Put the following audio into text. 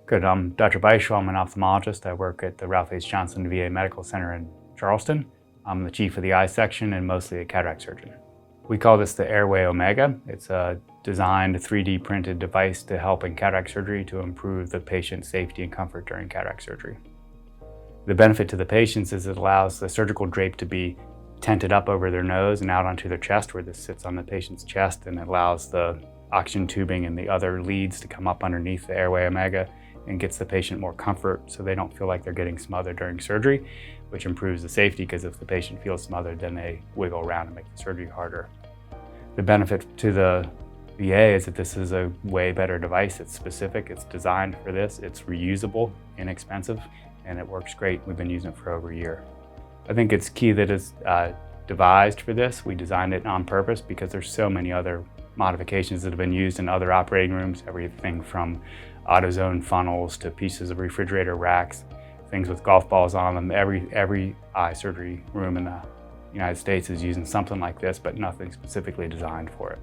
Good. I'm Dr. Beischel. I'm an ophthalmologist. I work at the Ralph H. Johnson VA Medical Center in Charleston. I'm the chief of the eye section and mostly a cataract surgeon. We call this the Airway Omega. It's a designed 3D printed device to help in cataract surgery to improve the patient's safety and comfort during cataract surgery. The benefit to the patients is it allows the surgical drape to be tented up over their nose and out onto their chest, where this sits on the patient's chest, and it allows the oxygen tubing and the other leads to come up underneath the Airway Omega and gets the patient more comfort so they don't feel like they're getting smothered during surgery, which improves the safety, because if the patient feels smothered, then they wiggle around and make the surgery harder. The benefit to the VA is that this is a way better device. It's specific, it's designed for this, it's reusable, inexpensive, and it works great. We've been using it for over a year. I think it's key that it's devised for this. We designed it on purpose because there's so many other modifications that have been used in other operating rooms, everything from AutoZone funnels to pieces of refrigerator racks, things with golf balls on them. Every eye surgery room in the United States is using something like this, but nothing specifically designed for it.